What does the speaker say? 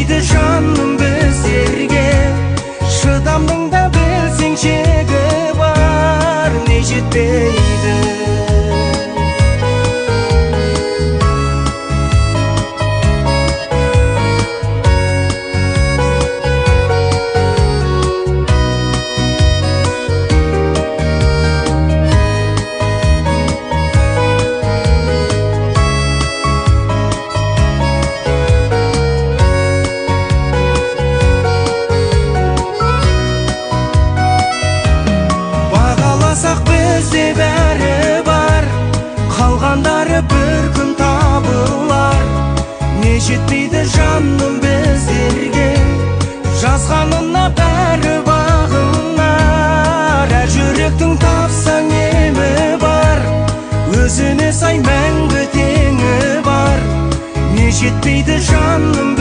жетпейді жаным біздерге. Шыдамның да білсең шегі бар, не жетпейді. Бізде бәрі бар, қалғандары бір күн табылар. Не жетпейді жаным біздерге, жазғанына бәрі бағынар. Әр жүректің тапсаң емі бар, өзіне сай мәңгі теңі бар. Не жетпейді жаным